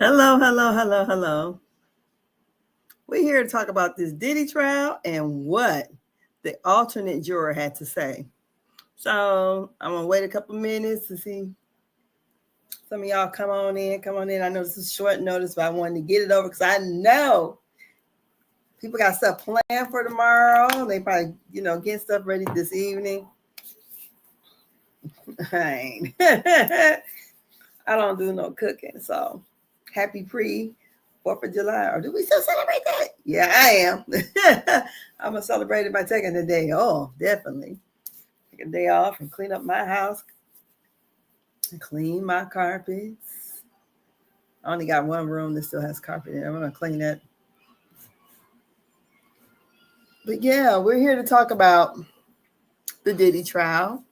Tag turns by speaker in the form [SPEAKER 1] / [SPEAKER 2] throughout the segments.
[SPEAKER 1] Hello, hello, hello, hello. We're here to talk about this Diddy trial and what the alternate juror had to say. So I'm gonna wait a couple minutes to see some of y'all come on in. Come on in. I know this is short notice, but I wanted to get it over because I know people got stuff planned for tomorrow. They probably, get stuff ready this evening. I don't do no cooking, so happy pre 4th of July. Or do we still celebrate that? Yeah, I am. I'm going to celebrate it by taking the day off, definitely. Take a day off and clean up my house and clean my carpets. I only got one room that still has carpet in it. I'm going to clean that. But yeah, we're here to talk about the Diddy trial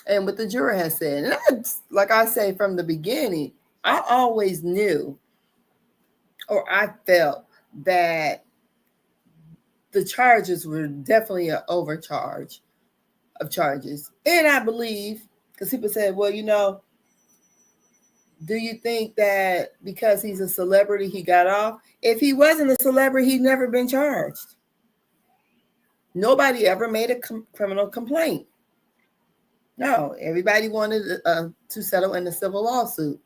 [SPEAKER 1] and what the juror has said. And like I say from the beginning, I always knew, or I felt that the charges were definitely an overcharge of charges. And I believe, because people said, well, do you think that because he's a celebrity, he got off? If he wasn't a celebrity, he'd never been charged. Nobody ever made a criminal complaint. No, everybody wanted to settle in a civil lawsuit.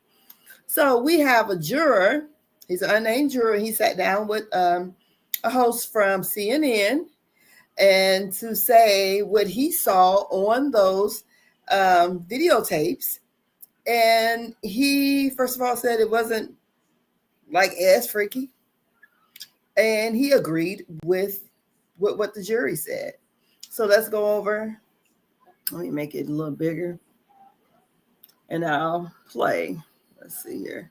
[SPEAKER 1] So we have a juror. He's an unnamed juror. He sat down with a host from CNN and to say what he saw on those videotapes. And he, first of all, said it wasn't like as freaky. And he agreed with what the jury said. So let's go over. Let me make it a little bigger. And I'll play. Let's see here.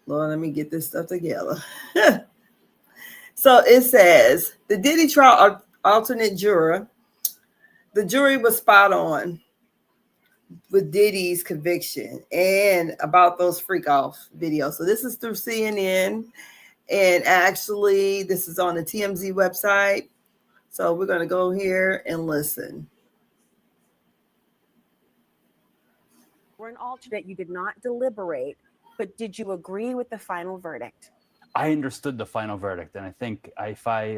[SPEAKER 1] Lord, let me get this stuff together. So it says, the Diddy trial alternate juror, the jury was spot on with Diddy's conviction and about those freak off videos. So this is through CNN. And actually, this is on the TMZ website. So we're going to go here and listen.
[SPEAKER 2] For an alternate, you did not deliberate, but did you agree with the final verdict?
[SPEAKER 3] I understood the final verdict, and I think if I,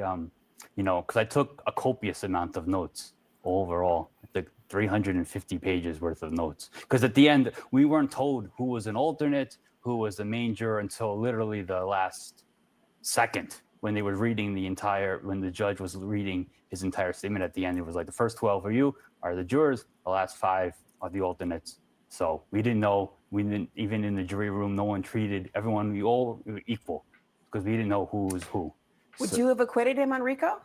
[SPEAKER 3] because I took a copious amount of notes overall, like 350 pages worth of notes. Because at the end, we weren't told who was an alternate, who was the main juror until literally the last second when they were reading when the judge was reading his entire statement at the end. It was like the first 12 of you are the jurors, the last 5 are the alternates. So we didn't know, even in the jury room, no one treated everyone, we all were equal because we didn't know who was who.
[SPEAKER 2] Would you have acquitted him on RICO?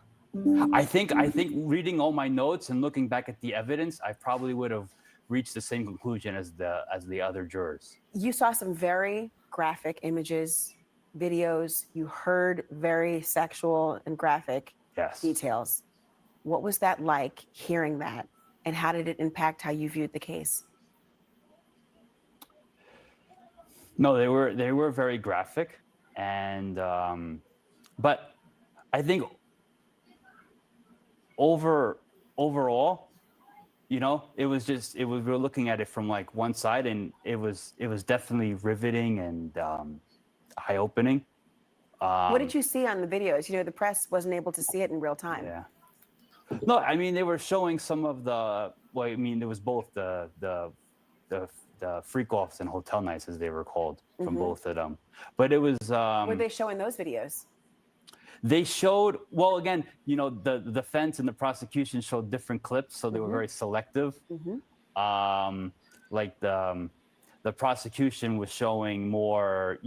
[SPEAKER 3] I think reading all my notes and looking back at the evidence, I probably would have reached the same conclusion as the other jurors.
[SPEAKER 2] You saw some very graphic images, videos. You heard very sexual and graphic details. What was that like, hearing that? And how did it impact how you viewed the case?
[SPEAKER 3] No, they were very graphic, and but I think overall, it was we were looking at it from like one side, and it was definitely riveting and eye-opening.
[SPEAKER 2] What did you see on the videos? The press wasn't able to see it in real time.
[SPEAKER 3] Yeah. No, I mean they were showing some of the. Well, I mean there was both the freak offs and hotel nights, as they were called, from both of them. But it was.
[SPEAKER 2] What were they showing those videos?
[SPEAKER 3] They showed, well, again, the defense and the prosecution showed different clips, so they were very selective. Like the prosecution was showing more,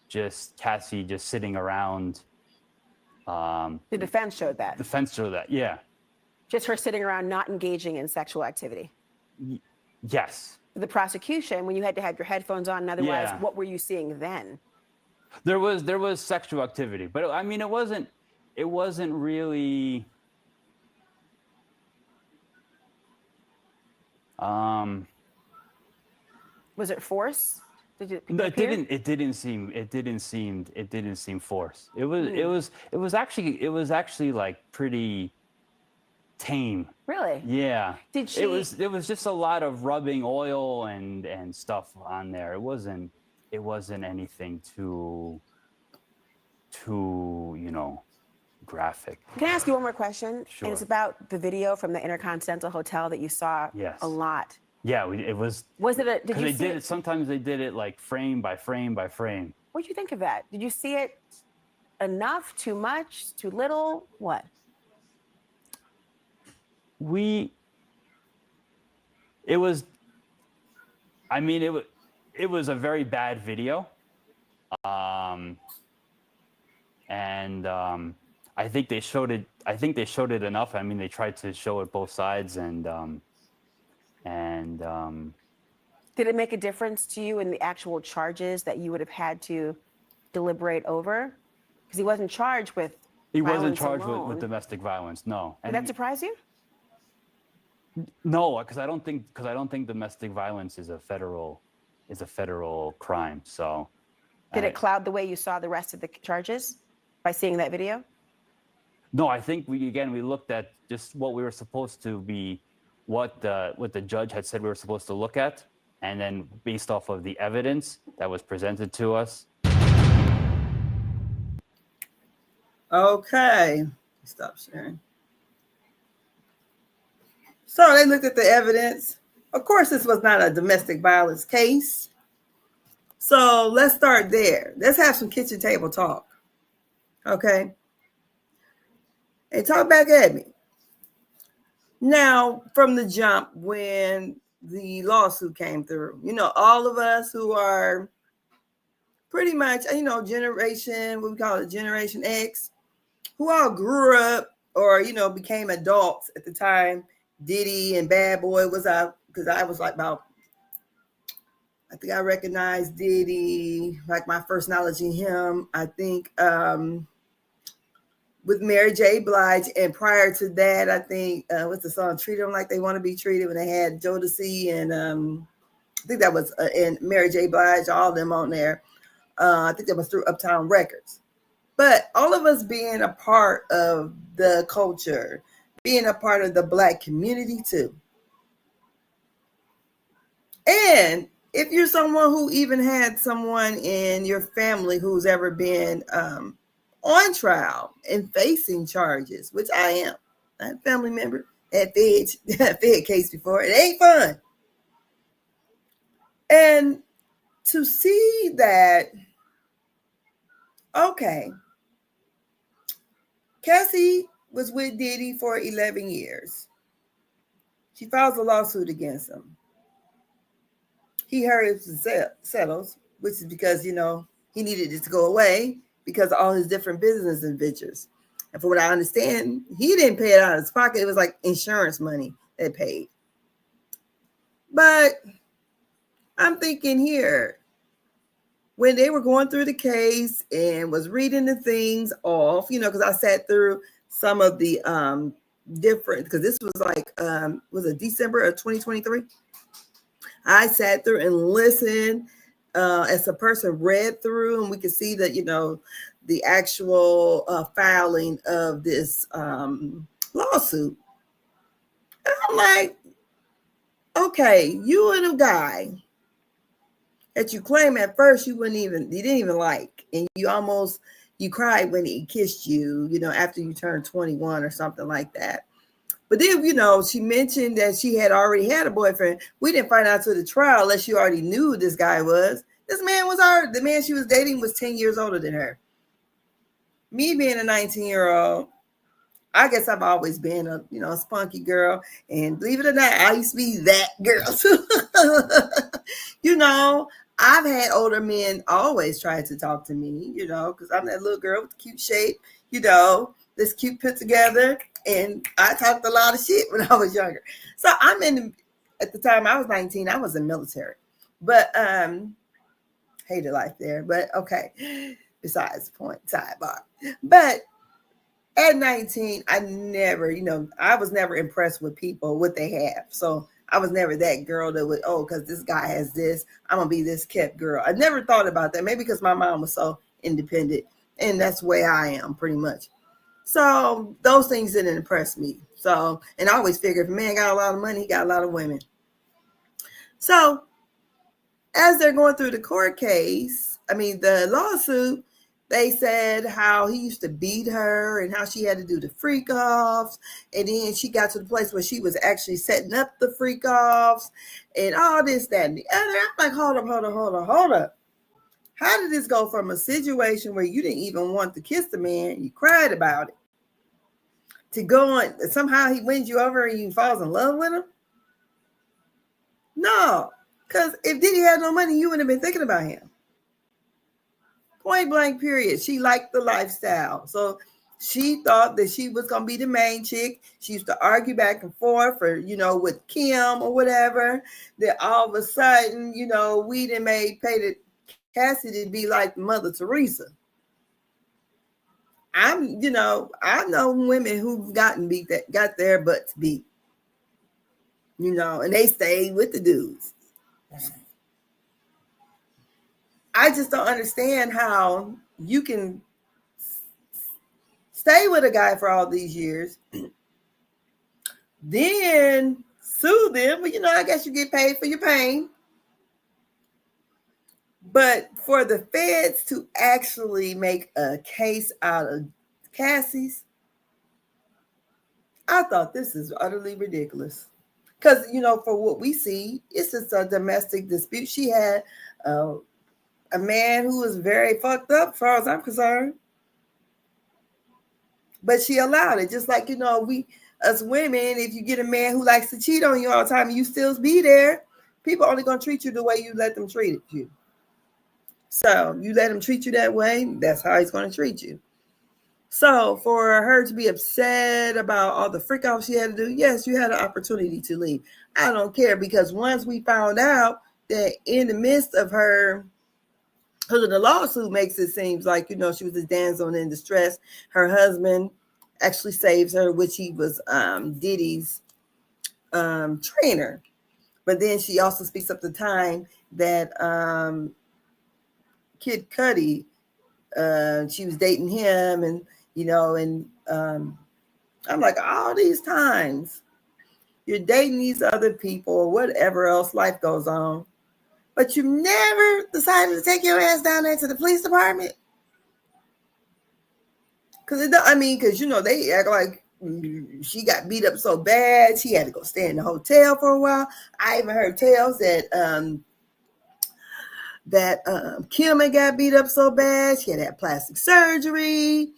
[SPEAKER 3] just Cassie just sitting around.
[SPEAKER 2] The defense showed that.
[SPEAKER 3] Defense showed that, yeah.
[SPEAKER 2] Just her sitting around, not engaging in sexual activity.
[SPEAKER 3] Yes.
[SPEAKER 2] The prosecution, when you had to have your headphones on and otherwise, what were you seeing then?
[SPEAKER 3] There was sexual activity, but I mean, it wasn't really.
[SPEAKER 2] Was it force?
[SPEAKER 3] No, it didn't seem forced. It was actually like pretty tame.
[SPEAKER 2] Really?
[SPEAKER 3] Yeah.
[SPEAKER 2] Did she?
[SPEAKER 3] It was just a lot of rubbing oil and stuff on there. It it wasn't anything too graphic.
[SPEAKER 2] Can I ask you one more question?
[SPEAKER 3] Sure.
[SPEAKER 2] And it's about the video from the Intercontinental Hotel that you saw a lot.
[SPEAKER 3] Yeah, it was.
[SPEAKER 2] Was it a? Did you see
[SPEAKER 3] it? Sometimes they did it like frame by frame by frame.
[SPEAKER 2] What did you think of that? Did you see it enough? Too much? Too little? What?
[SPEAKER 3] It was. I mean, it was a very bad video. I think they showed it. I think they showed it enough. I mean, they tried to show it both sides, and
[SPEAKER 2] did it make a difference to you in the actual charges that you would have had to deliberate over? Because he wasn't charged with.
[SPEAKER 3] He wasn't charged with domestic violence. No.
[SPEAKER 2] Did that surprise you?
[SPEAKER 3] No, because I don't think domestic violence is a federal crime. So.
[SPEAKER 2] Did it cloud the way you saw the rest of the charges by seeing that video?
[SPEAKER 3] No, I think we looked at just what we were supposed to be, what the judge had said we were supposed to look at, and then based off of the evidence that was presented to us.
[SPEAKER 1] Okay, stop sharing. So they looked at the evidence. Of course, this was not a domestic violence case. So let's start there. Let's have some kitchen table talk. Okay. And talk back at me. Now, from the jump, when the lawsuit came through, all of us who are pretty much, generation, what we call it, Generation X, who all grew up or, became adults at the time Diddy and Bad Boy was out, because I was like about, I think I recognized Diddy, like my first knowledge of him, I think with Mary J. Blige. And prior to that, I think, what's the song, Treat Them Like They Want to Be Treated, when they had Jodeci and I think that was, and Mary J. Blige, all of them on there. I think that was through Uptown Records. But all of us being a part of the culture, being a part of the Black community too. And if you're someone who even had someone in your family who's ever been on trial and facing charges, which I am, I have a family member that Fed case before, it ain't fun. And to see that, okay, Cassie was with Diddy for 11 years. She files a lawsuit against him. He hurries to settles, which is because, he needed it to go away because of all his different business ventures. And from what I understand, he didn't pay it out of his pocket. It was like insurance money that paid. But I'm thinking here, when they were going through the case and was reading the things off, because I sat through some of the different, because this was like, was it December of 2023? I sat through and listened as a person read through, and we could see that, the actual filing of this lawsuit. And I'm like, okay, you and a guy that you claim at first you didn't even like, and you cried when he kissed you, after you turned 21 or something like that. But then, she mentioned that she had already had a boyfriend. We didn't find out till the trial unless she already knew who this guy was. This man the man she was dating was 10 years older than her. Me being a 19-year-old, I guess I've always been a spunky girl. And believe it or not, I used to be that girl too. I've had older men always try to talk to me, because I'm that little girl with the cute shape, this cute put together. And I talked a lot of shit when I was younger. So at the time I was 19, I was in the military. But hated life there. But okay, besides the point, sidebar. But at 19, I was never impressed with people, what they have. So I was never that girl that would, because this guy has this, I'm going to be this kept girl. I never thought about that. Maybe because my mom was so independent. And that's the way I am, pretty much. So those things didn't impress me. So, and I always figured if a man got a lot of money, he got a lot of women. So as they're going through the court case, the lawsuit, they said how he used to beat her and how she had to do the freak offs. And then she got to the place where she was actually setting up the freak offs and all this, that, and the other. I'm like, hold up. How did this go from a situation where you didn't even want to kiss the man, you cried about it, to go on, somehow he wins you over and you falls in love with him? No, because if Diddy had no money, you wouldn't have been thinking about him. Point blank, period. She liked the lifestyle. So she thought that she was going to be the main chick. She used to argue back and forth or, with Kim or whatever. That all of a sudden, we done paid Cassie to be like Mother Teresa. I know women who've gotten beat, that got their butts beat, and they stayed with the dudes. I just don't understand how you can stay with a guy for all these years, then sue them. But, I guess you get paid for your pain. But for the feds to actually make a case out of Cassie's, I thought this is utterly ridiculous. Because, for what we see, it's just a domestic dispute. She had a man who was very fucked up, as far as I'm concerned. But she allowed it. Just like, we, as women, if you get a man who likes to cheat on you all the time and you still be there, people only going to treat you the way you let them treat you. So you let him treat you that way, that's how he's going to treat you. So for her to be upset about all the freak off she had to do, yes, you had an opportunity to leave. I don't care, because once we found out that in the midst of her, because the lawsuit makes it seem like, she was a damsel in distress. Her husband actually saves her, which he was Diddy's trainer. But then she also speaks up the time that Kid Cudi, she was dating him, and I'm like, all these times you're dating these other people or whatever else, life goes on, but you never decided to take your ass down there to the police department. Because they act like she got beat up so bad she had to go stay in the hotel for a while. I even heard tales that Kim had got beat up so bad she had to have plastic surgery.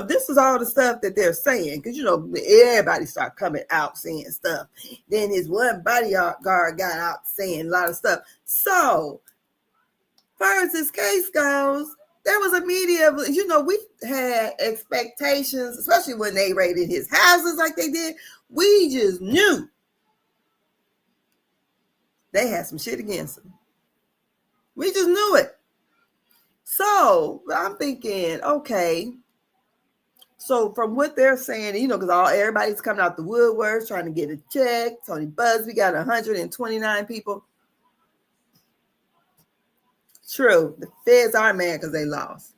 [SPEAKER 1] This is all the stuff that they're saying, because everybody started coming out saying stuff. Then his one bodyguard got out saying a lot of stuff. So, as far as this case goes, there was a media, we had expectations, especially when they raided his houses like they did. We just knew they had some shit against him. We just knew it. So I'm thinking, okay. So from what they're saying, because everybody's coming out the woodworks trying to get a check. Tony Busby got 129 people. True, the feds are mad because they lost.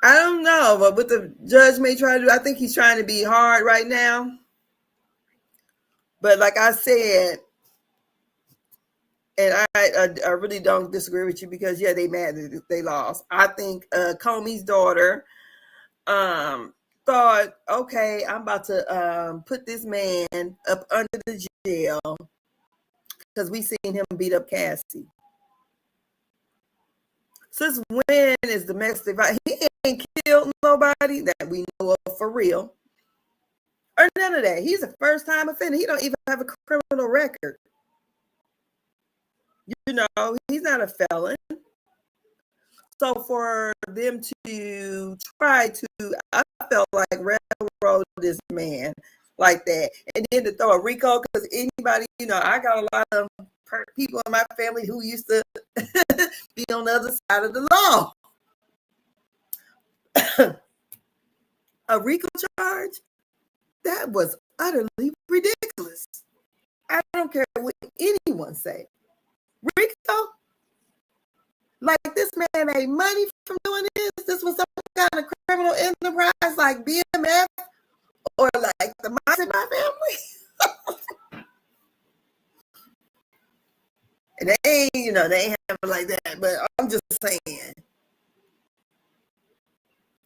[SPEAKER 1] I don't know, but what the judge may try to do, I think he's trying to be hard right now. But like I said, and I really don't disagree with you, because they mad that they lost. I think Comey's daughter thought, okay, I'm about to put this man up under the jail because we seen him beat up Cassie. Since when is domestic violence? He ain't killed nobody that we know of for real, or none of that. He's a first-time offender. He don't even have a criminal record. He's not a felon. So for them to try to, I felt like railroad this man like that. And then to throw a RICO, because anybody, I got a lot of people in my family who used to be on the other side of the law. A RICO charge? That was utterly ridiculous. I don't care what anyone say. RICO? Like, this man made money from doing this? This was some kind of criminal enterprise like BMF or like the Mice in My Family? And they ain't having like that. But I'm just saying,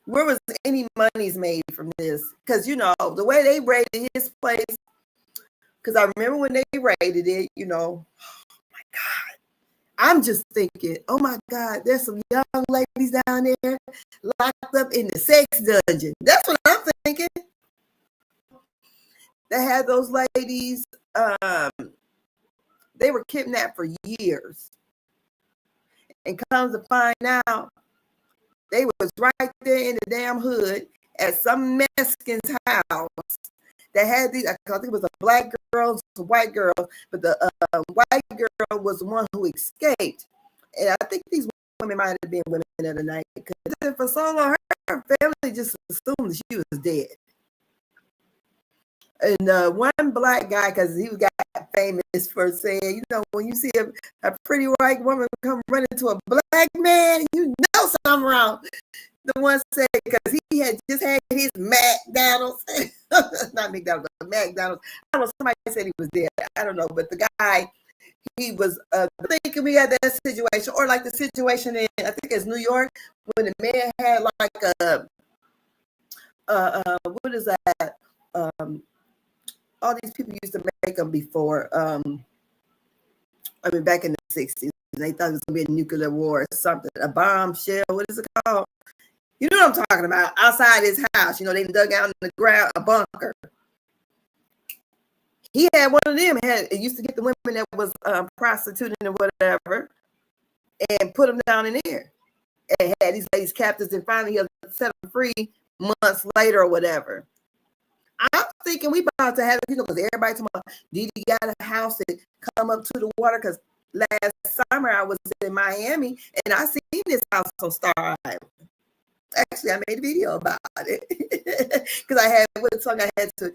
[SPEAKER 1] where was any monies made from this? Because, the way they raided his place, because I remember when they raided it, oh my God. I'm just thinking, oh my God, there's some young ladies down there locked up in the sex dungeon. That's what I'm thinking. They had those ladies, they were kidnapped for years. And comes to find out, they was right there in the damn hood at some Mexican's house that had these, I think it was a black girl, a white girl, but the white girl was the one who escaped. And I think these women might have been women of the night, because for so long, her family just assumed that she was dead. And one black guy, because he got famous for saying, when you see a pretty white woman come running to a black man, you know something wrong. The one said, because he had just had his McDonald's, not McDonald's, but McDonald's. I don't know, somebody said he was dead. I don't know, but the guy, he was thinking we had that situation, or like the situation in, I think it's New York, when the man had like what is that? All these people used to make them before. Back in the 60s, and they thought it was going to be a nuclear war or something, a bombshell. What is it called? You know what I'm talking about? Outside his house, they dug out in the ground a bunker. He had one of them. It used to get the women that was prostituting or whatever, and put them down in there, and had these ladies captives, and finally he'll set them free months later or whatever. I'm thinking we about to have, because everybody talking about Diddy got a house that come up to the water. Because last summer I was in Miami and I seen this house on Star Island. Actually, I made a video about it because I had what song I had to.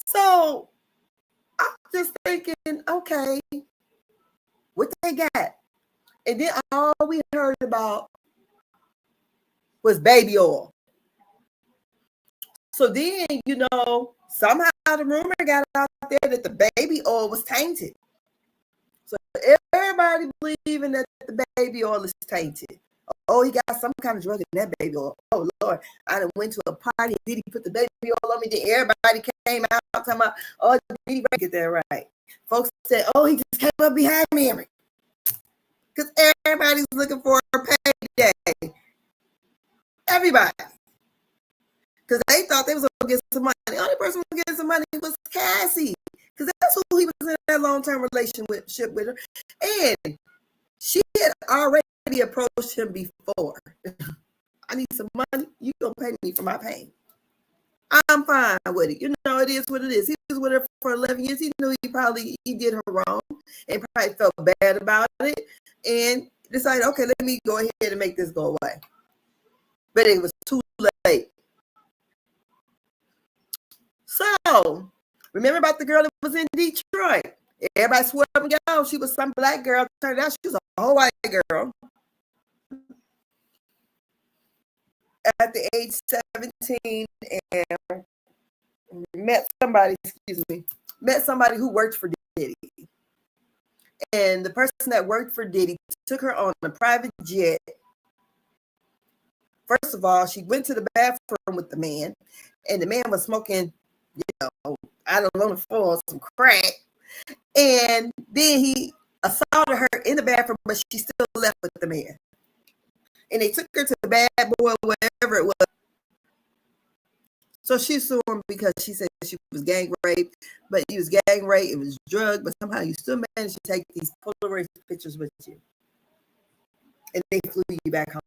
[SPEAKER 1] So I'm just thinking, okay, what they got? And then all we heard about was baby oil. So then, somehow the rumor got out there that the baby oil was tainted. So everybody believing that the baby oil is tainted. Oh, he got some kind of drug in that baby oil. Oh, Lord. I done went to a party. Diddy put the baby oil on me. Then everybody came out talking about, oh, Diddy get that right. Folks said, oh, he just came up behind me. Because everybody's looking for a payday. Everybody. Because they thought they was going to get some money. The only person who was getting some money was Cassie. Because that's who he was in that long-term relationship with her. And she had already approached him before. I need some money. You going to pay me for my pain. I'm fine with it. It is what it is. He was with her for 11 years. He knew he did her wrong and probably felt bad about it and decided, okay, let me go ahead and make this go away. But it was too late. So, remember about the girl that was in Detroit? Everybody swore up and down she was some black girl. Turned out she was a whole white girl. At the age 17, and met somebody who worked for Diddy. And the person that worked for Diddy took her on a private jet. First of all, she went to the bathroom with the man, and the man was smoking, I don't know, some crack. And then he assaulted her in the bathroom, but she still left with the man. And they took her to the bad boy, whatever it was. So she sued him because she said she was gang raped, but he was gang raped, it was drug, but somehow you still managed to take these Polaroid pictures with you. And they flew you back home.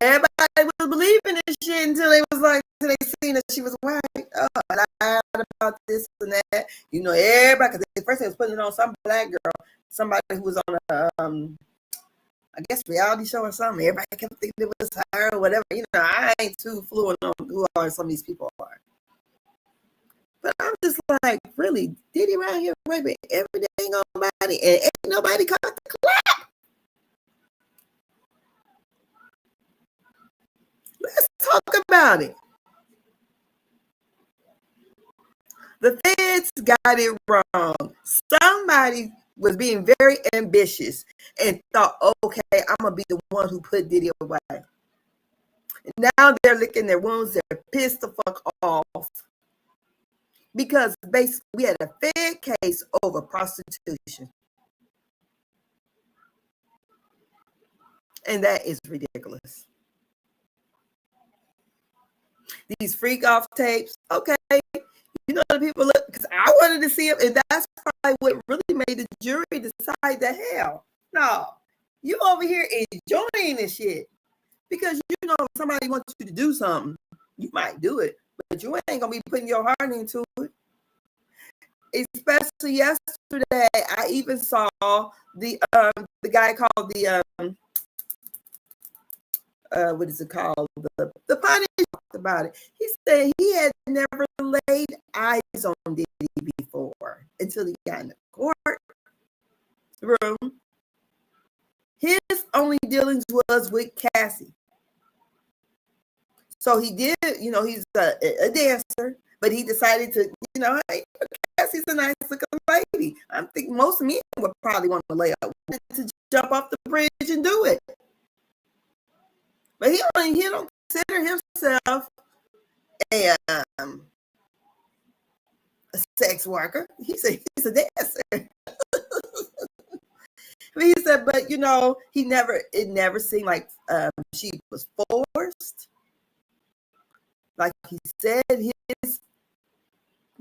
[SPEAKER 1] Everybody was believing this shit until they seen that she was white. Oh, I lied about this and that. Everybody, because at first they was putting it on some black girl, somebody who was on a, I guess, reality show or something. Everybody kept thinking it was her or whatever. I ain't too fluent on who some of these people are. But I'm just like, really, Diddy around here raping every day nobody, and ain't nobody caught the clap. Let's talk about it. The feds got it wrong. Somebody was being very ambitious and thought, okay, I'm going to be the one who put Diddy away. Now they're licking their wounds. They're pissed the fuck off. Because basically we had a Fed case over prostitution. And that is ridiculous. These freak off tapes, okay. You know, the people look, because I wanted to see them, and that's probably what really made the jury decide that, hell, no, you over here enjoying this shit. Because you know, if somebody wants you to do something, you might do it, but you ain't gonna be putting your heart into it. Especially yesterday, I even saw the guy called the what is it called? The Punish talked about it. He said he had never laid eyes on Diddy before until he got in the court room. His only dealings was with Cassie. So he did, you know, he's a dancer, but he decided to, you know, hey, Cassie's a nice looking lady. I think most men would probably want to lay up to jump off the bridge and do it. But he don't consider himself a sex worker. He said he's a dancer. He said, but you know, it never seemed like she was forced. Like he said, his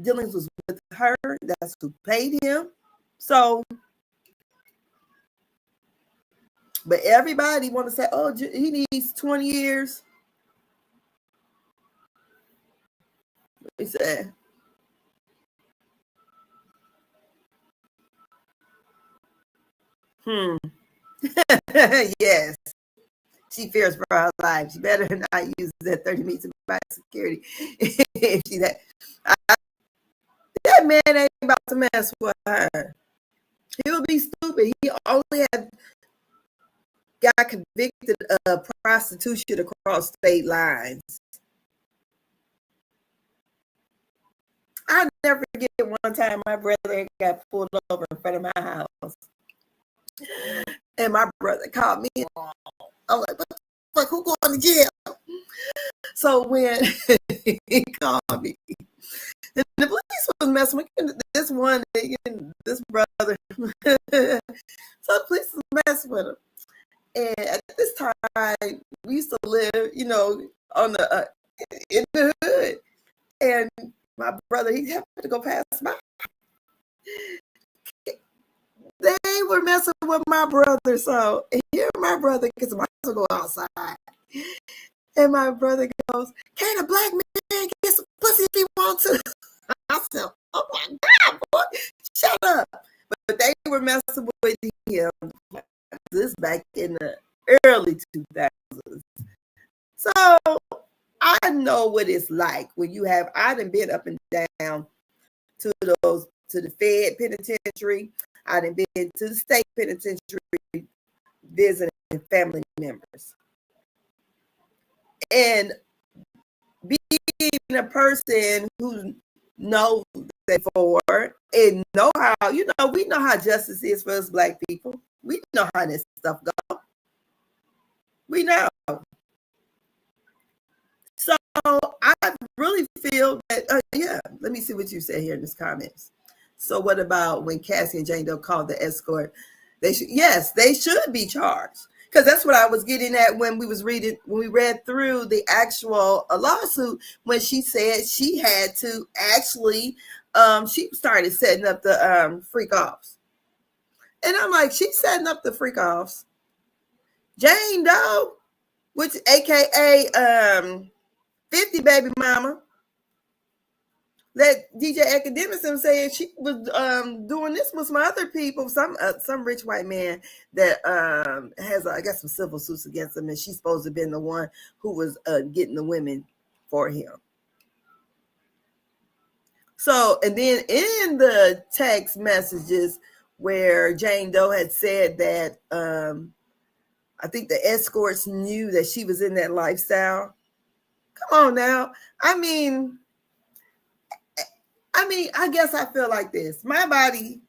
[SPEAKER 1] dealings was with her. That's who paid him. So, but everybody want to say, oh, he needs 20 years. He said, yes. She fears for her life. She better not use that 30 meters by security. If she that man ain't about to mess with her. He'll be stupid. He only got convicted of prostitution across state lines. I'll never forget one time my brother got pulled over in front of my house. And my brother called me. I'm like, what the fuck? Who going to jail? So when he called me, and the police was messing with this one, this brother. So the police was messing with him. And at this time, we used to live, you know, on the in the hood. And my brother, he happened to go past by. They were messing with my brother. So here my brother, because my husband go outside. And my brother goes, can a black man get some pussy if he wants to? I said, oh my God, boy, shut up. But they were messing with him. This back in the early 2000s. So I know what it's like when you have, I done been up and down to the Fed penitentiary. I done been to the state penitentiary visiting family members. And being a person who knows that for and know how, you know, we know how justice is for us black people. We know how this stuff goes. We know. So I really feel that, yeah, let me see what you say here in this comments. So what about when Cassie and Jane Doe called the escort? Yes, they should be charged. Because that's what I was getting at when we read through the actual lawsuit, when she said she had to actually, she started setting up the freak offs. And I'm like, she's setting up the freak offs. Jane Doe, which AKA 50 baby mama, that DJ Academics saying she was doing this with some other people, some rich white man that has, I guess, some civil suits against him, and she's supposed to have been the one who was getting the women for him. So, and then in the text messages where Jane Doe had said that I think the escorts knew that she was in that lifestyle. Come on now. I mean, I mean, I guess I feel like this. My body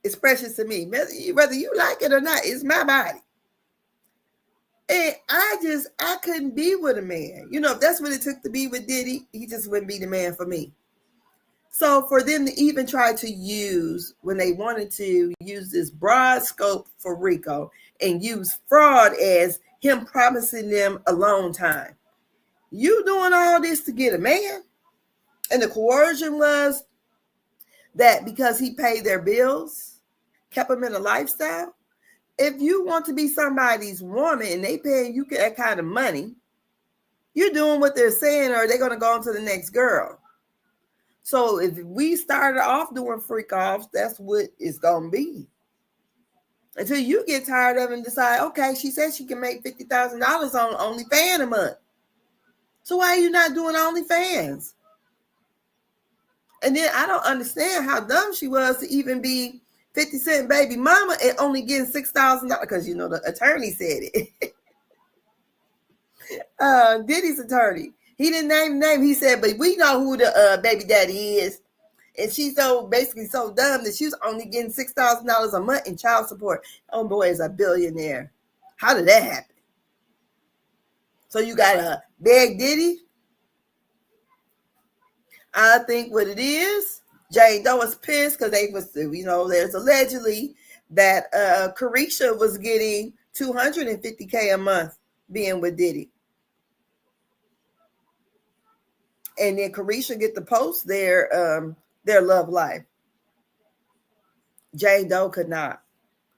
[SPEAKER 1] is precious to me. Whether you like it or not, it's my body. And I couldn't be with a man. You know, if that's what it took to be with Diddy, he just wouldn't be the man for me. So for them to even try to use, when they wanted to use this broad scope for RICO and use fraud as him promising them alone time. You doing all this to get a man? And the coercion was that because he paid their bills, kept them in a lifestyle. If you want to be somebody's woman and they paying you that kind of money, you're doing what they're saying, or they're going to go on to the next girl. So if we started off doing freak offs, that's what it's going to be. Until you get tired of it and decide, okay, she said she can make $50,000 on OnlyFans a month. So why are you not doing OnlyFans? And then I don't understand how dumb she was to even be 50 Cent baby mama and only getting $6,000 because, you know, the attorney said it. Diddy's attorney. He didn't name the name. He said, but we know who the baby daddy is. And she's so dumb that she was only getting $6,000 a month in child support. Oh boy, is a billionaire. How did that happen? So you got a beg Diddy? I think what it is, Jane Doe was pissed because they was, you know, there's allegedly that Carisha was getting $250K a month being with Diddy. And then Carisha get to post their love life. Jane Doe could not,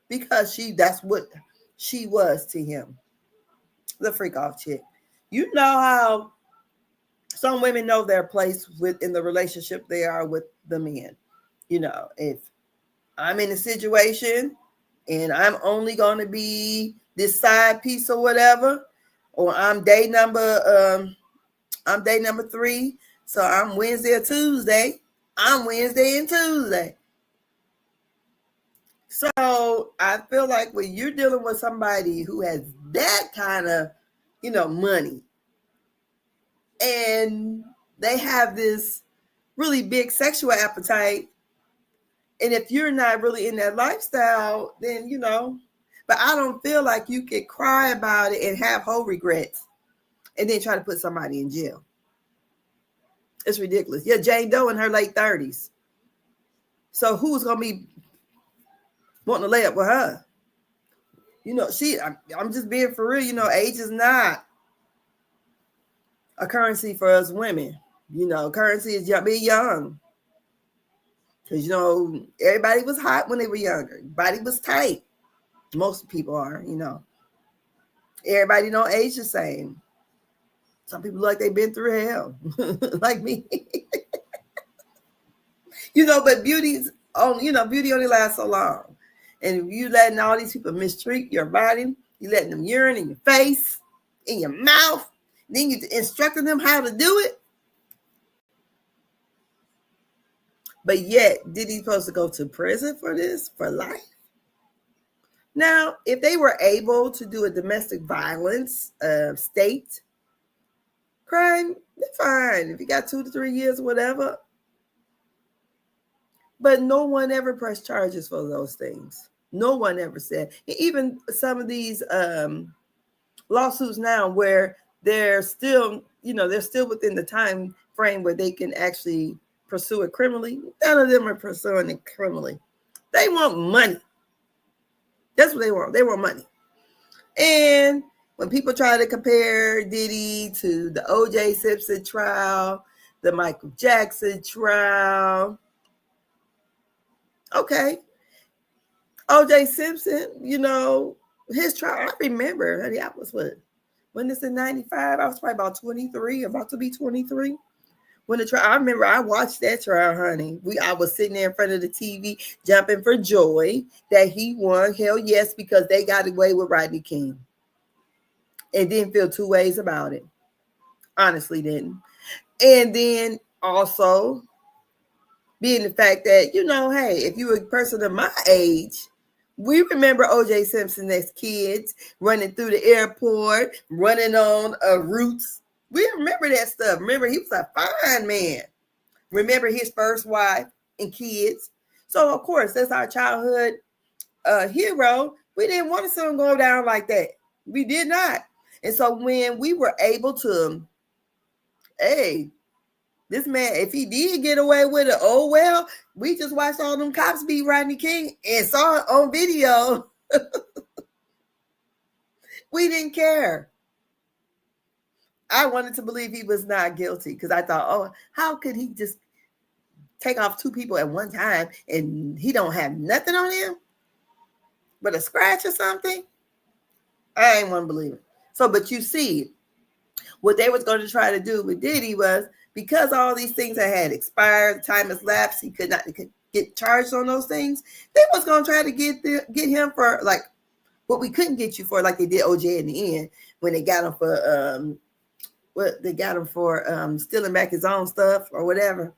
[SPEAKER 1] because that's what she was to him. The freak off chick. You know how some women know their place in the relationship they are with the men. You know, if I'm in a situation and I'm only going to be this side piece or whatever, or I'm day number 3, so I'm Wednesday or Tuesday. I'm Wednesday and Tuesday. So I feel like when you're dealing with somebody who has that kind of, you know, money, and they have this really big sexual appetite, and if you're not really in that lifestyle, then, you know, but I don't feel like you could cry about it and have whole regrets and then try to put somebody in jail. It's ridiculous. Yeah, Jane Doe in her late 30s. So who's going to be wanting to lay up with her? You know, I'm just being for real. You know, age is not a currency for us women. You know, currency is being young. Because, you know, everybody was hot when they were younger. Body was tight. Most people are, you know. Everybody don't age the same. Some people look like they've been through hell, like me. You know, but beauty only lasts so long. And if you letting all these people mistreat your body, you letting them urine in your face, in your mouth, then you instructing them how to do it. But yet, did he supposed to go to prison for this, for life? Now, if they were able to do a domestic violence state crime, they're fine. If you got 2 to 3 years or whatever. But no one ever pressed charges for those things. No one ever said. Even some of these lawsuits now where they're still within the time frame where they can actually pursue it criminally. None of them are pursuing it criminally. They want money. That's what they want. They want money. And when people try to compare Diddy to the O.J. Simpson trial, the Michael Jackson trial, okay. O.J. Simpson, you know, his trial, I remember, honey, I was when this in 95, I was probably about 23, about to be 23. When the trial, I remember I watched that trial, honey. I was sitting there in front of the TV, jumping for joy that he won. Hell yes, because they got away with Rodney King. And didn't feel two ways about it. Honestly, didn't. And then also being the fact that, you know, hey, if you were a person of my age, we remember O.J. Simpson as kids running through the airport, running on routes. We remember that stuff. Remember, he was a fine man. Remember his first wife and kids. So, of course, that's our childhood hero. We didn't want to see him go down like that. We did not. And so when we were able to, hey, this man, if he did get away with it, oh, well, we just watched all them cops beat Rodney King and saw it on video. We didn't care. I wanted to believe he was not guilty because I thought, oh, how could he just take off 2 people at one time and he don't have nothing on him but a scratch or something? I ain't want to believe it. So, but you see, what they was going to try to do with Diddy was, because all these things that had expired, time has lapsed, he could not get charged on those things. They was going to try to get him for like what we couldn't get you for, like they did OJ in the end when they got him for stealing back his own stuff or whatever,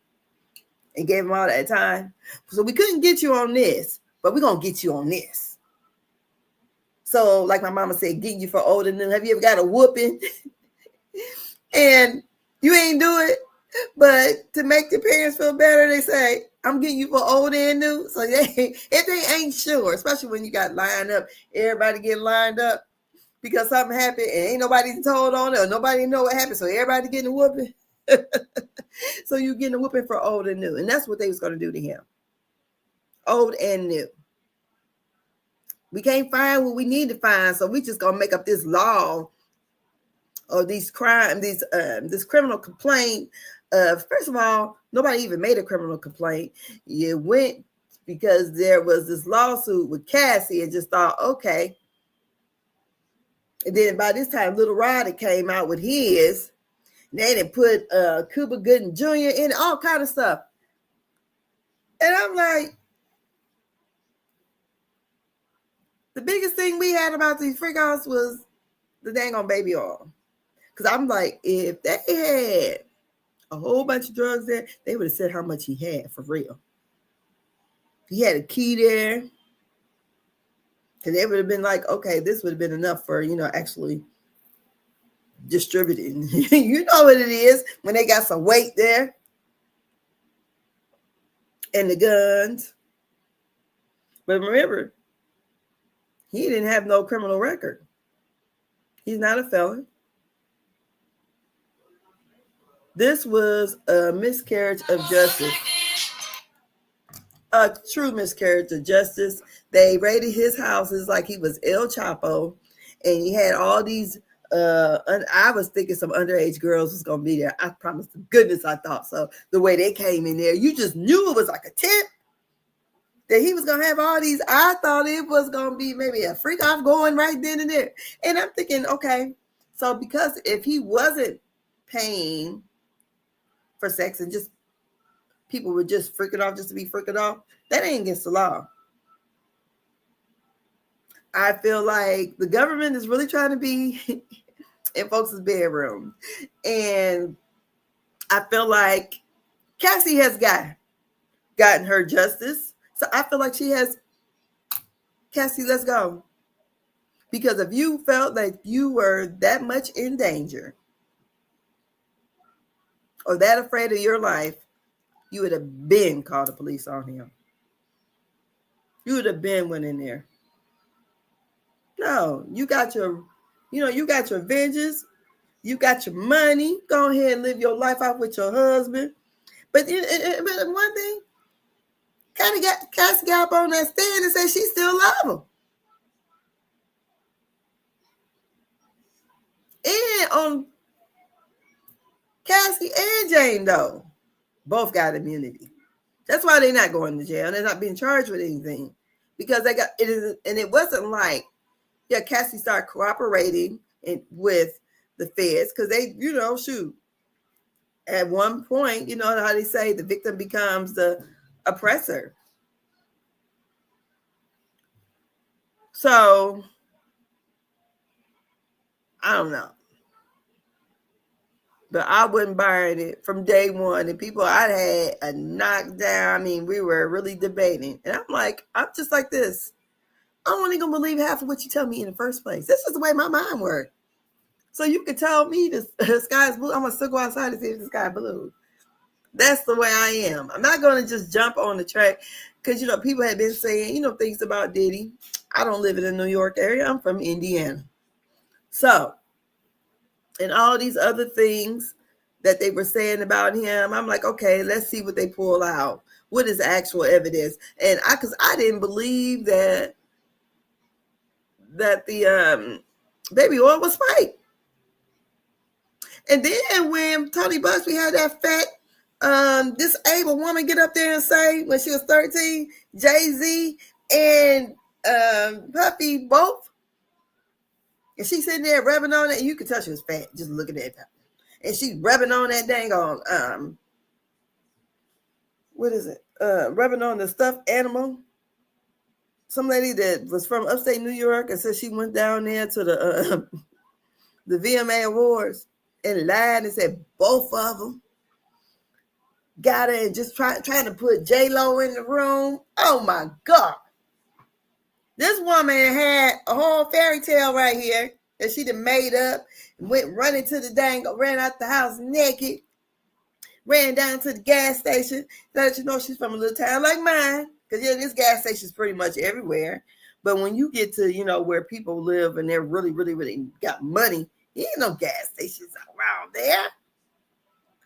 [SPEAKER 1] and gave him all that time. So we couldn't get you on this, but we're gonna get you on this. So, like my mama said, getting you for old and new. Have you ever got a whooping and you ain't do it? But to make the parents feel better, they say, I'm getting you for old and new. So if they ain't sure, especially when you got lined up, everybody getting lined up because something happened and ain't nobody told on it or nobody know what happened. So everybody getting a whooping. So you getting a whooping for old and new. And that's what they was going to do to him. Old and new. We can't find what we need to find. So we just going to make up this law or these crime, this criminal complaint. First of all, nobody even made a criminal complaint. You went because there was this lawsuit with Cassie and just thought, okay. And then by this time, Little Roddy came out with his. They didn't put Cuba Gooding Jr. in, all kind of stuff. And I'm like, the biggest thing we had about these freak-offs was the dang on baby oil. Because I'm like, if they had a whole bunch of drugs there, they would have said how much he had for real. He had a key there. Because they would have been like, okay, this would have been enough for, actually distributing. You know what it is when they got some weight there. And the guns. But remember, he didn't have no criminal record. He's not a felon. This was a miscarriage of justice. A true miscarriage of justice. They raided his houses like he was El Chapo. And he had all these, I was thinking some underage girls was going to be there. I promise to goodness I thought so. The way they came in there, you just knew it was like a tent. That he was going to have all these. I thought it was going to be maybe a freak off going right then and there. And I'm thinking, okay, so because if he wasn't paying for sex and just people were just freaking off just to be freaking off, that ain't against the law. I feel like the government is really trying to be in folks' bedroom. And I feel like Cassie has gotten her justice. So I feel like she has, Cassie, let's go. Because if you felt like you were that much in danger or that afraid of your life, you would have been called the police on him. You would have been went in there. No, you got your vengeance. You got your money. Go ahead and live your life out with your husband. But one thing, Cassie got up on that stand and said she still love him. And on Cassie and Jane, though, both got immunity. That's why they're not going to jail. They're not being charged with anything. Because they got it, and it wasn't like, Cassie started cooperating with the feds because they, shoot. At one point, you know how they say the victim becomes the oppressor. So, I don't know. But I wasn't buying it from day one. And people I had a knockdown. I mean, we were really debating. And I'm like, I'm just like this. I'm only going to believe half of what you tell me in the first place. This is the way my mind works. So you can tell me the sky is blue. I'm going to still go outside and see if the sky is blue. That's the way I am. I'm not going to just jump on the track because, people have been saying, things about Diddy. I don't live in the New York area. I'm from Indiana. So, and all these other things that they were saying about him, I'm like, okay, let's see what they pull out. What is actual evidence? And because I didn't believe that the baby oil was fake. And then when Tony Busby had that fat disabled woman get up there and say when she was 13, Jay-Z and Puffy both, and she's sitting there rubbing on it, you could tell she was fat just looking at her. And she's rubbing on that dang on what is it? Rubbing on the stuffed animal. Some lady that was from upstate New York and said she went down there to the VMA Awards and lied and said both of them got her and just trying to put J-Lo in the room. Oh my God. This woman had a whole fairy tale right here that she done made up and went running to the ran out the house naked, ran down to the gas station. Let you know she's from a little town like mine. Because, this gas station is pretty much everywhere. But when you get to, where people live and they're really, really, really got money, there ain't no gas stations around there.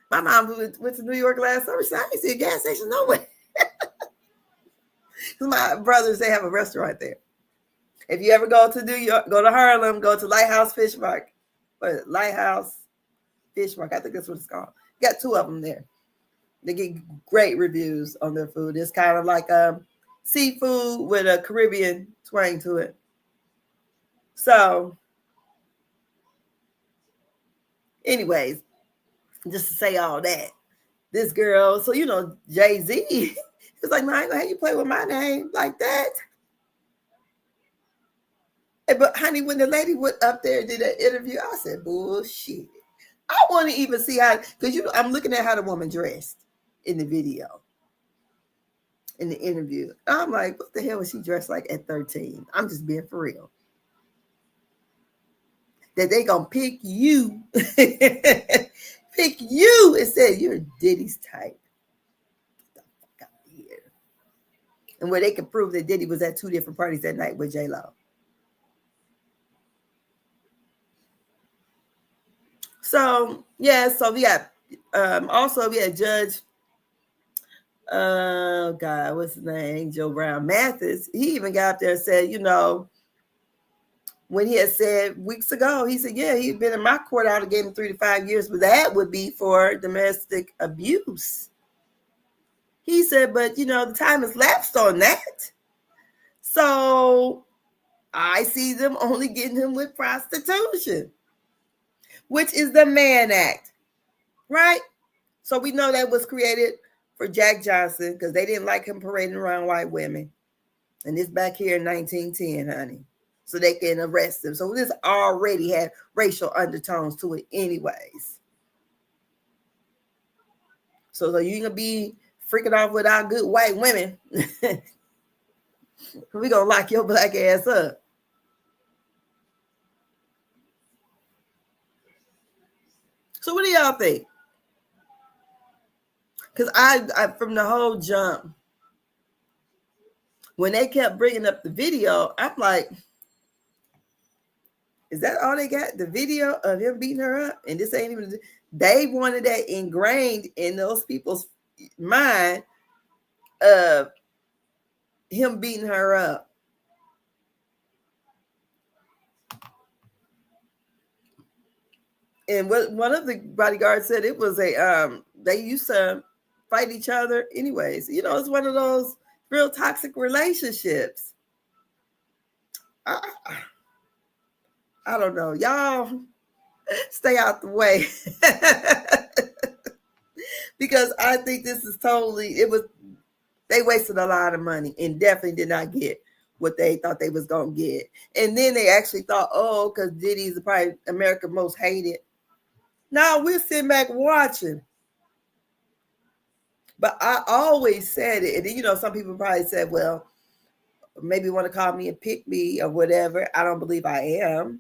[SPEAKER 1] My mom went to New York last summer. She said, I didn't see a gas station nowhere. Because my brothers, they have a restaurant there. If you ever go to New York, go to Harlem, go to Lighthouse Fish Market. Lighthouse Fish Market, I think that's what it's called. Got two of them there. They get great reviews on their food. It's kind of like seafood with a Caribbean twang to it. So, anyways, just to say all that, this girl, so Jay-Z, it's like, man, I ain't gonna have you play with my name like that. But honey, when the lady went up there and did that interview, I said, bullshit. I want to even see how, because I'm looking at how the woman dressed in the video, in the interview. I'm like, what the hell was she dressed like at 13? I'm just being for real. That they gonna pick you, pick you and say you're Diddy's type. Get the fuck out of here. And where they can prove that Diddy was at two different parties that night with J-Lo. So so we got also we had Judge God, what's his name? Joe Brown Mathis. He even got up there and said, when he had said weeks ago, he said, yeah, he'd been in my court, I would have gave him 3 to 5 years, but that would be for domestic abuse. He said, but the time has lapsed on that. So I see them only getting him with prostitution, which is the Mann Act, right? So we know that was created for Jack Johnson because they didn't like him parading around white women. And it's back here in 1910, honey. So they can arrest him. So this already had racial undertones to it anyways. So you ain't gonna be freaking off with our good white women. We're gonna lock your black ass up. So what do y'all think? Because I from the whole jump, when they kept bringing up the video, I'm like, is that all they got? The video of him beating her up? And this ain't even, they wanted that ingrained in those people's mind of him beating her up. And what one of the bodyguards said, it was they used to fight each other anyways. It's one of those real toxic relationships. I don't know. Y'all stay out the way. Because I think this is they wasted a lot of money and definitely did not get what they thought they was going to get. And then they actually thought, because Diddy's probably America's most hated. Now we're sitting back watching. But I always said it. And then, some people probably said, well, maybe want to call me and pick me or whatever. I don't believe I am.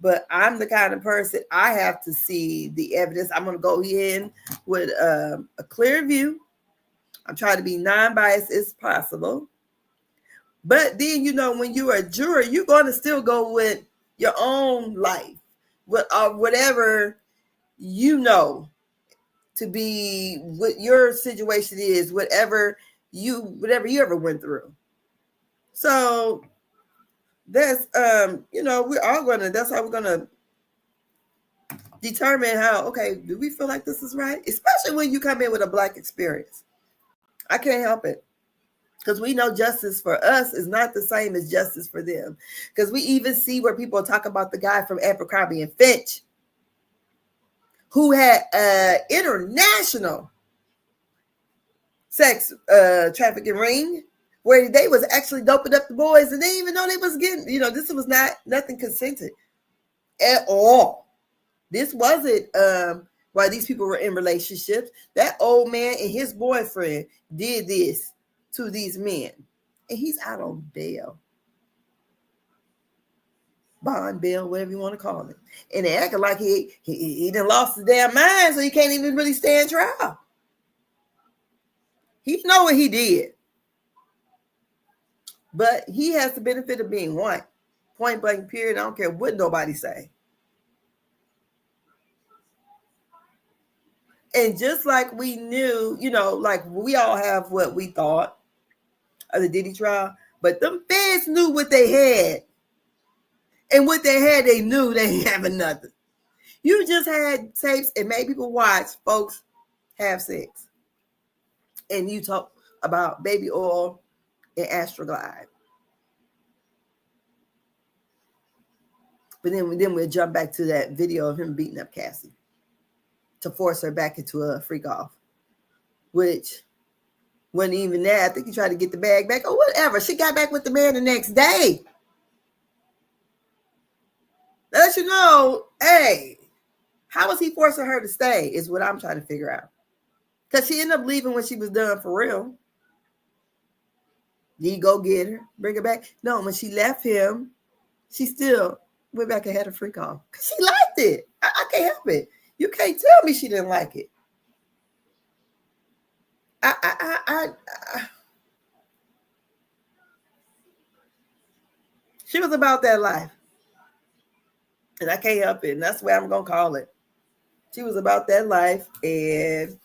[SPEAKER 1] But I'm the kind of person, I have to see the evidence. I'm going to go in with a clear view. I'm trying to be non-biased as possible. But then, when you're a juror, you're going to still go with your own life, whatever to be what your situation is, whatever you ever went through. So that's we're all gonna, that's how we're gonna determine how, okay, do we feel like this is right? Especially when you come in with a Black experience. I can't help it. Because we know justice for us is not the same as justice for them. Because we even see where people talk about the guy from Abercrombie and Fitch who had international sex trafficking ring, where they was actually doping up the boys, and they didn't even know they was getting, this was nothing consented at all. This wasn't while these people were in relationships. That old man and his boyfriend did this to these men, and he's out on bail, bond bail, whatever you want to call it, and they acting like he done lost his damn mind, so he can't even really stand trial. He know what he did, but he has the benefit of being white, point blank period. I don't care what nobody say. And just like we knew, like we all have what we thought of the Diddy trial, but them feds knew what they had. And what they had, they knew they ain't having nothing. You just had tapes and made people watch folks have sex. And you talk about baby oil and Astroglide. But then we'll jump back to that video of him beating up Cassie to force her back into a freak off, which wasn't even that. I think he tried to get the bag back or whatever. She got back with the man the next day. Let you know, hey, how was he forcing her to stay is what I'm trying to figure out. Because she ended up leaving when she was done for real. Did he go get her, bring her back? No, when she left him, she still went back and had a freak off. Because she liked it. I can't help it. You can't tell me she didn't like it. She was about that life. And I can't help it. And that's what I'm going to call it. She was about that life. And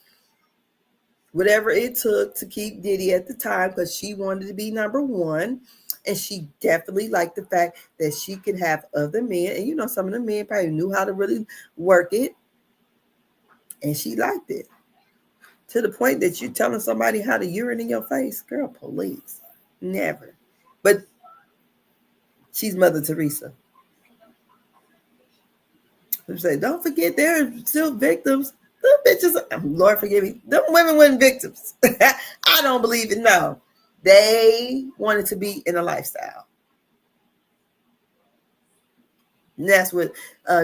[SPEAKER 1] whatever it took to keep Diddy at the time, because she wanted to be number one. And she definitely liked the fact that she could have other men. And some of the men probably knew how to really work it. And she liked it. To the point that you're telling somebody how to urine in your face. Girl, please. Never. But she's Mother Teresa. They say, don't forget, there are still victims. Them bitches, Lord forgive me, them women weren't victims. I don't believe it. No. They wanted to be in a lifestyle. And that's what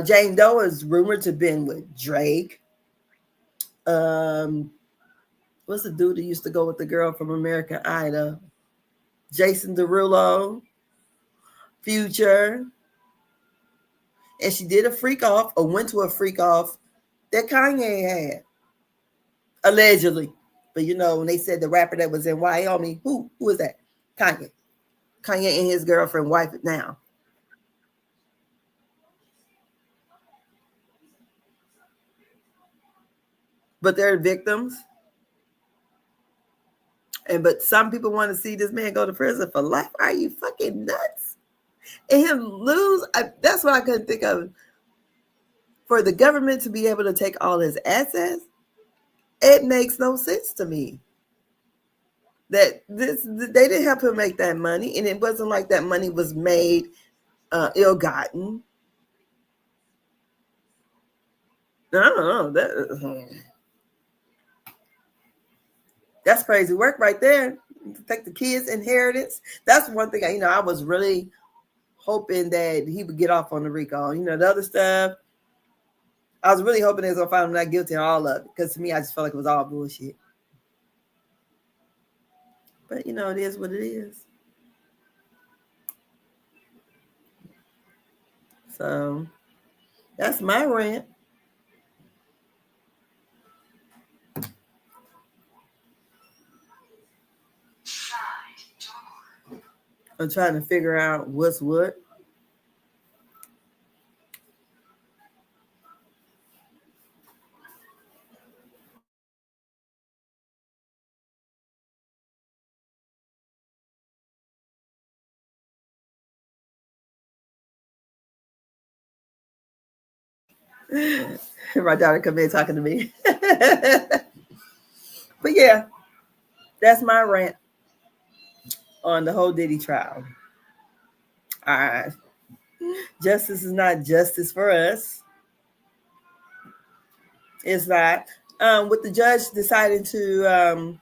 [SPEAKER 1] Jane Doe is rumored to have been with Drake. What's the dude that used to go with the girl from American Idol? Jason Derulo, Future. And she did a freak off or went to a freak off that Kanye had. Allegedly. But when they said the rapper that was in Wyoming, who is that? Kanye. Kanye and his girlfriend wife it now. But they're victims. But some people want to see this man go to prison for life. Are you fucking nuts? And him lose, that's what I couldn't think of. For the government to be able to take all his assets, it makes no sense to me. That they didn't help him make that money, and it wasn't like that money was made ill-gotten. I don't know. That's crazy work right there. Take the kids' inheritance. That's one thing I was really hoping that he would get off on the RICO. The other stuff, I was really hoping they was gonna find him not guilty on all of it. Because to me, I just felt like it was all bullshit. But it is what it is. So That's my rant. I'm trying to figure out what's what. My daughter come in talking to me. But yeah, that's my rant on the whole Diddy trial. Justice is not justice for us. It's not. With the judge deciding to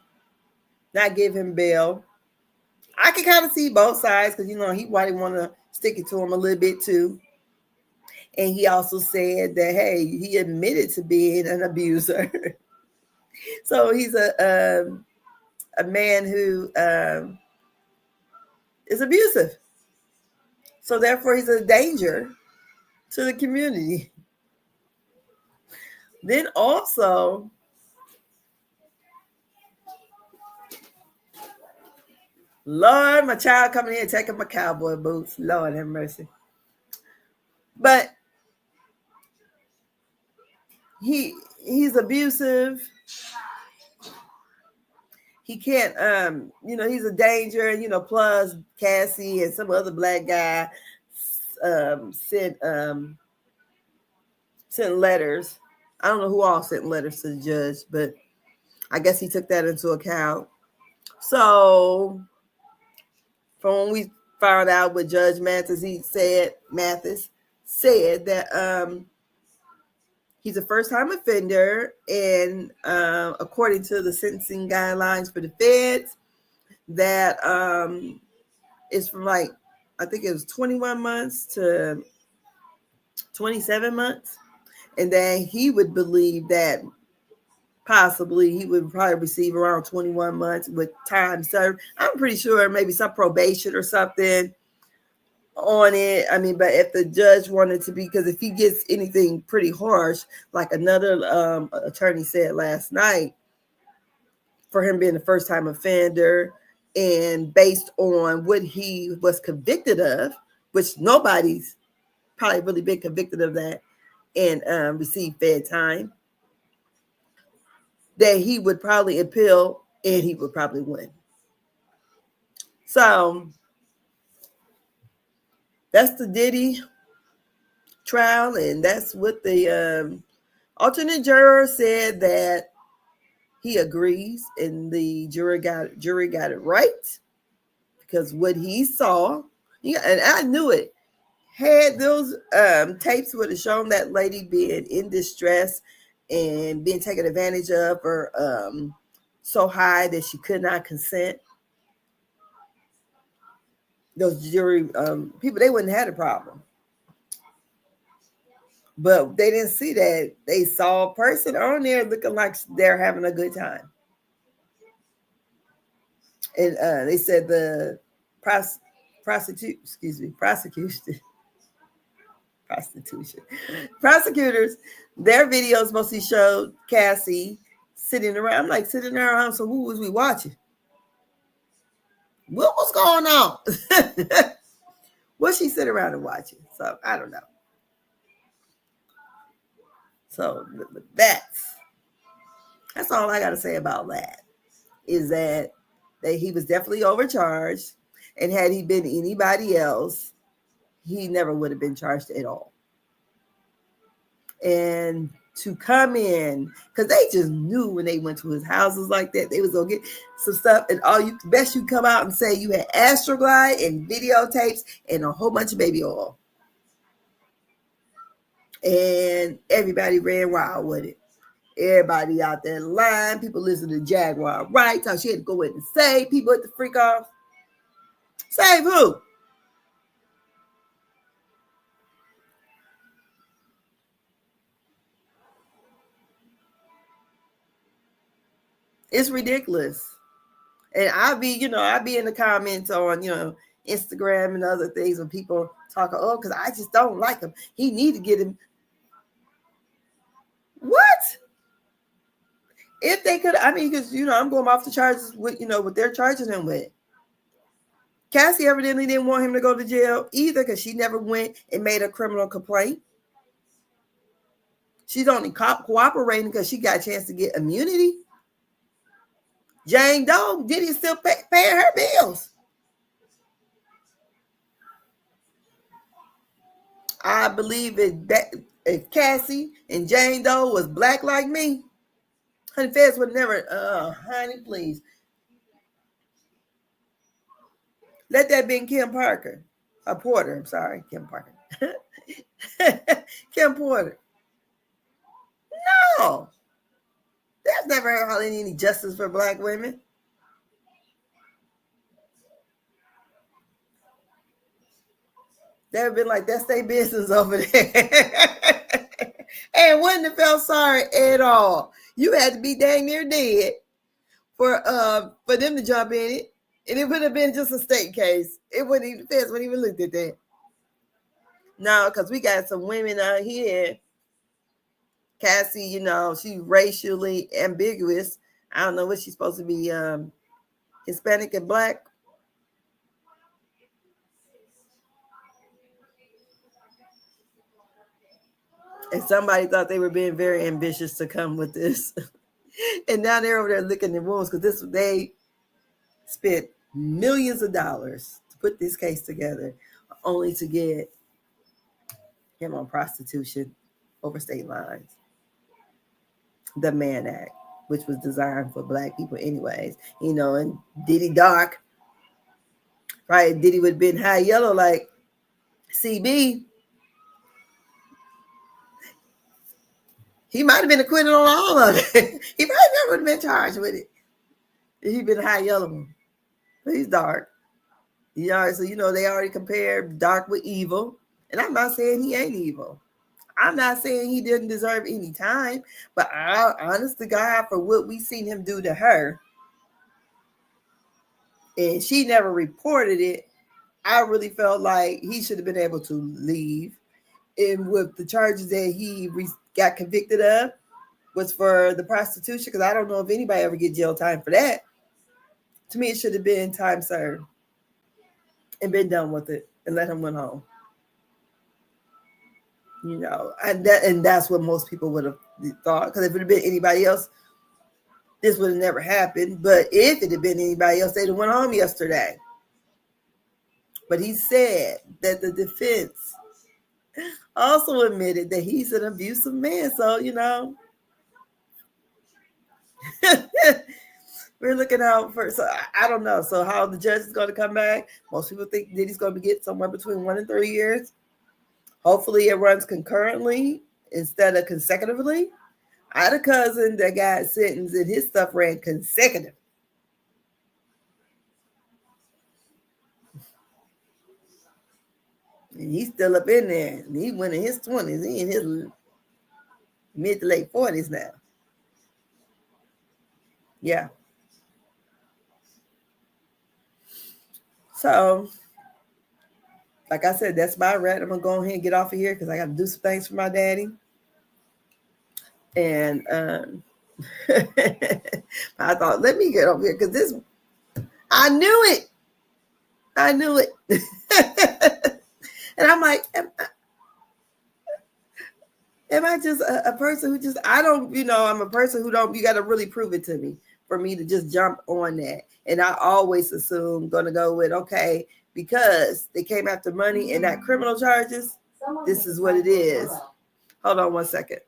[SPEAKER 1] not give him bail, I can kind of see both sides because, he might want to stick it to him a little bit too. And he also said that, hey, he admitted to being an abuser. So he's a man who is abusive. So therefore, he's a danger to the community. Then also, Lord, my child coming here taking my cowboy boots. Lord have mercy. But he's abusive. He can't, he's a danger. And, plus Cassie and some other black guy sent letters. I don't know who all sent letters to the judge, but I guess he took that into account. So from when we found out what Judge Mathis said that he's a first-time offender, and according to the sentencing guidelines for the feds, that is from I think it was 21 months to 27 months, and then he would believe that possibly he would probably receive around 21 months with time served. I'm pretty sure maybe some probation or something on it. I mean, but if the judge wanted to be, because if he gets anything pretty harsh, like another attorney said last night, for him being a first-time offender and based on what he was convicted of, which nobody's probably really been convicted of that and received fed time, that he would probably appeal and he would probably win. So that's the Diddy trial, and that's what the alternate juror said, that he agrees, and the jury got it right, because what he saw, and I knew it. Had those tapes would have shown that lady being in distress and being taken advantage of, or so high that she could not consent, those jury people, they wouldn't have had a problem. But they didn't see that. They saw a person on there looking like they're having a good time. And they said the prosecutors, their videos mostly showed Cassie sitting around. I'm like, sitting around, so who was we watching? What was going on? What's she sitting around and watching? So I don't know. So that's all I got to say about that, is that he was definitely overcharged, and had he been anybody else, he never would have been charged at all. And to come in, because they just knew when they went to his houses like that, they was gonna get some stuff, and best you come out and say you had Astroglide and videotapes and a whole bunch of baby oil. And everybody ran wild with it. Everybody out there lying. People listen to Jaguar Wright. How she had to go in and save people at the freak off. Save who? It's ridiculous. And I'll be in the comments on, Instagram and other things when people talk, because I just don't like him. He need to get him. What? If they could, I mean, because I'm going off the charges with what they're charging him with. Cassie evidently didn't want him to go to jail either because she never went and made a criminal complaint. She's only cooperating because she got a chance to get immunity. Jane Doe, Diddy still paying her bills. I believe if Cassie and Jane Doe was black like me, honey, feds would never, honey, please. Let that be Kim Parker. Porter, I'm sorry, Kim Parker. Kim Porter. No. There's never hardly any justice for black women. They've been like, that's their business over there. And wouldn't have felt sorry at all. You had to be dang near dead for them to jump in it. And it would have been just a state case. It wouldn't even, feds wouldn't even looked at that. No, because we got some women out here. Cassie, she's racially ambiguous. I don't know what she's supposed to be, Hispanic and black. And somebody thought they were being very ambitious to come with this. And now they're over there licking their wounds because they spent millions of dollars to put this case together, only to get him on prostitution over state lines. The Mann Act, which was designed for black people anyways, and Diddy dark, right? Diddy would have been high yellow like CB. He might have been acquitted on all of it. He probably never would have been charged with it. He'd been high yellow. But he's dark. So they already compared dark with evil. And I'm not saying he ain't evil. I'm not saying he didn't deserve any time, but honest to God, for what we seen him do to her, and she never reported it, I really felt like he should have been able to leave. And with the charges that he got convicted of was for the prostitution, because I don't know if anybody ever get jail time for that. To me, it should have been time served and been done with it and let him went home. And that's what most people would have thought. Because if it had been anybody else, this would have never happened. But if it had been anybody else, they'd have went home yesterday. But he said that the defense also admitted that he's an abusive man. So, we're looking out for, so I don't know. So how the judge is going to come back. Most people think that he's going to get somewhere between 1 and 3 years. Hopefully it runs concurrently instead of consecutively. I had a cousin that got sentenced and his stuff ran consecutive. And he's still up in there. And he went in his 20s. He in his mid to late 40s now. Yeah. So, like I said, that's my rant. I'm going to go ahead and get off of here because I got to do some things for my daddy. And I thought, let me get over here because I knew it. And I'm like, am I just a person who just, I'm a person who you got to really prove it to me for me to just jump on that. And I always assume going to go with, okay, because they came after money and not criminal charges, this is what it is. Hold on 1 second.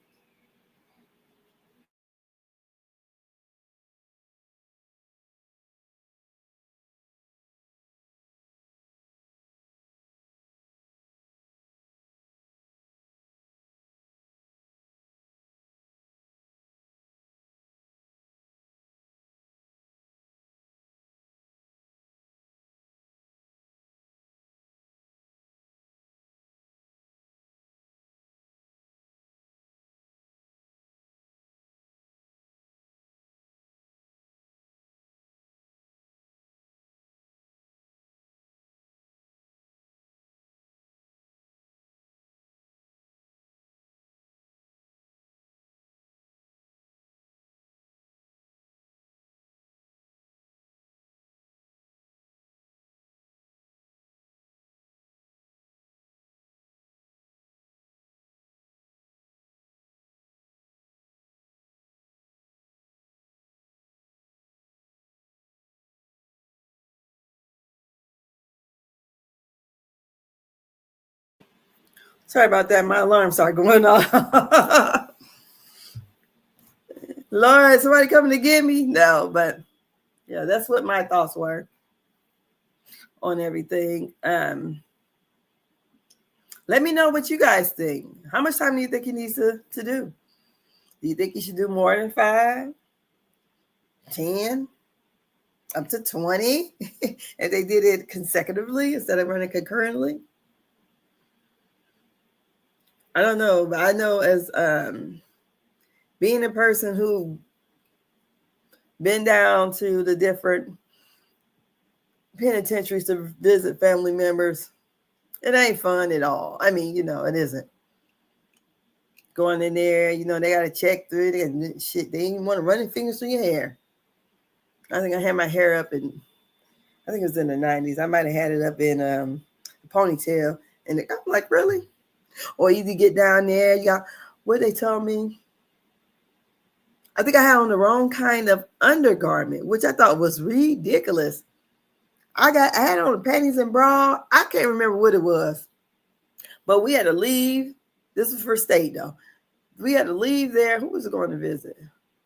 [SPEAKER 1] Sorry about that. My alarm started going off. Lord, somebody coming to get me? No, but yeah, that's what my thoughts were on everything. Let me know what you guys think. How much time do you think he needs to do? Do you think he should do more than 5, 10, up to 20? And they did it consecutively instead of running concurrently? I don't know, but I know as being a person who been down to the different penitentiaries to visit family members, it ain't fun at all. I mean, it isn't. Going in there, they got to check through it and shit. They didn't want to run their fingers through your hair. I think I had my hair up in, I think it was in the 90s. I might have had it up in a ponytail. And I'm like, really? Or you get down there, you got, what they told me, I think I had on the wrong kind of undergarment, which I thought was ridiculous. I had on the panties and bra. I can't remember what it was. But we had to leave. This was for state, though. We had to leave there. Who was going to visit?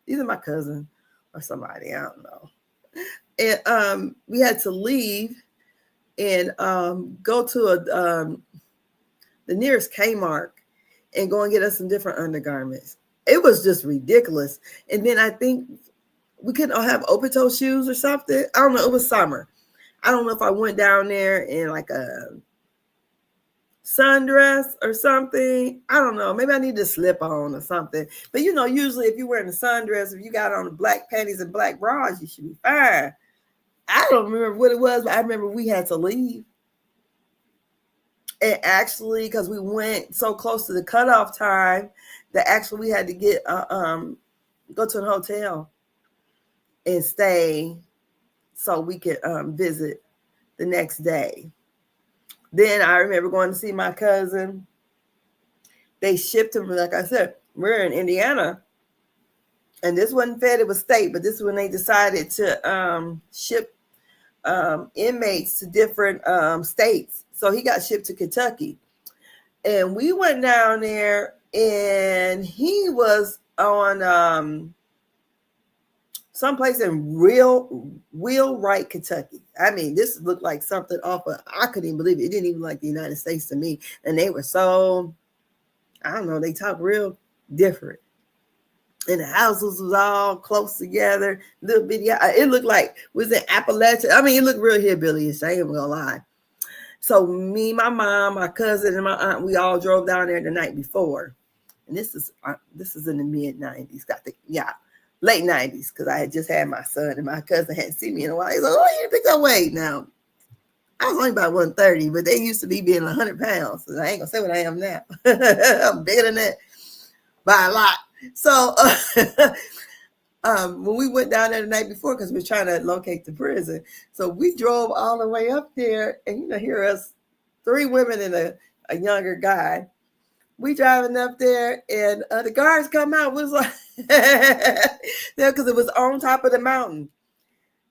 [SPEAKER 1] Either my cousin or somebody. I don't know. And we had to leave and go to the nearest Kmart and go and get us some different undergarments. It was just ridiculous. And then I think we couldn't all have open-toe shoes or something. I don't know. It was summer. I don't know if I went down there in like a sundress or something. I don't know. Maybe I need to slip on or something. But usually if you're wearing a sundress, if you got on black panties and black bras, you should be fine. I don't remember what it was, but I remember we had to leave. And actually, because we went so close to the cutoff time, that actually we had to get go to a hotel and stay so we could visit the next day. Then I remember going to see my cousin. They shipped him, like I said, we're in Indiana. And this wasn't fed, it was state, but this is when they decided to ship inmates to different states. So he got shipped to Kentucky. And we went down there and he was on someplace in Wheelwright, Kentucky. I mean, this looked like something off of, I couldn't even believe it. It didn't even look like the United States to me. And they were so, I don't know, they talk real different. And the houses was all close together, little bitty. It looked like it was in Appalachia. I mean, it looked real hillbilly-ish. I ain't even gonna lie. So me, my mom, my cousin, and my aunt, we all drove down there the night before. And this is in the mid 90s. Late 90s, because I had just had my son and my cousin hadn't seen me in a while. He's like, oh, you picked up weight now. I was only about 130, but they used to be being 100 pounds. So I ain't gonna say what I am now. I'm bigger than that by a lot. So when we went down there the night before, because we were trying to locate the prison, so we drove all the way up there, and here us, 3 women and a younger guy. We driving up there, and the guards come out. Was like, because it was on top of the mountain,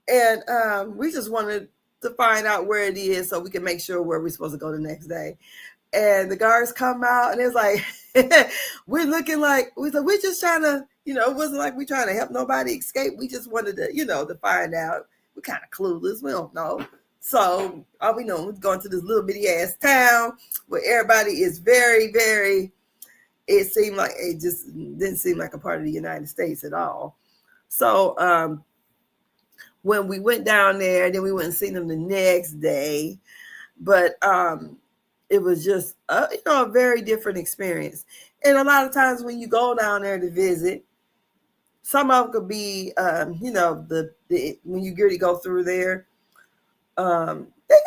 [SPEAKER 1] and we just wanted to find out where it is so we can make sure where we're supposed to go the next day. And the guards come out, and it's like we're looking like we're just trying to, it wasn't like we're trying to help nobody escape. We just wanted to, to find out. We're kind of clueless. We don't know. So all we know is going to this little bitty ass town where everybody is very, very, it seemed like it just didn't seem like a part of the United States at all. So when we went down there, then we went and seen them the next day. But it was just, a very different experience. And a lot of times when you go down there to visit, some of them could be, when you really go through there, they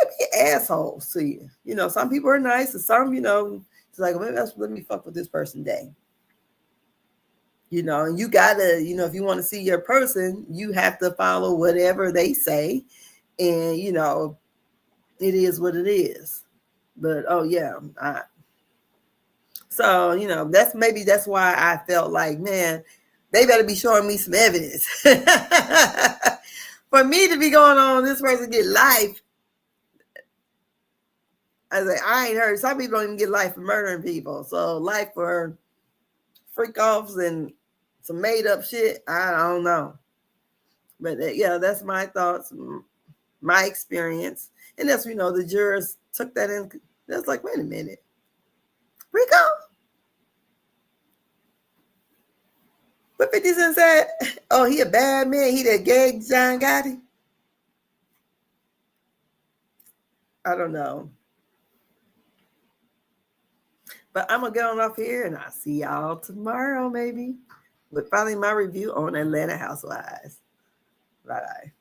[SPEAKER 1] could be assholes to you. Some people are nice, and some, it's like, well, let me fuck with this person day. And you gotta, if you want to see your person, you have to follow whatever they say. And, it is what it is. But, oh yeah. So, that's why I felt like, man, they better be showing me some evidence. For me to be going on, this person get life. I was like, I ain't heard. Some people don't even get life for murdering people. So life for freak offs and some made up shit, I don't know. But yeah, that's my thoughts, my experience. And as we know, the jurors took that in. That's like, wait a minute. Rico? What 50 Cent said? Oh, he a bad man. He that gagged John Gotti. I don't know. But I'm going to get on off here, and I'll see y'all tomorrow, maybe, with finally my review on Atlanta Housewives. Bye-bye.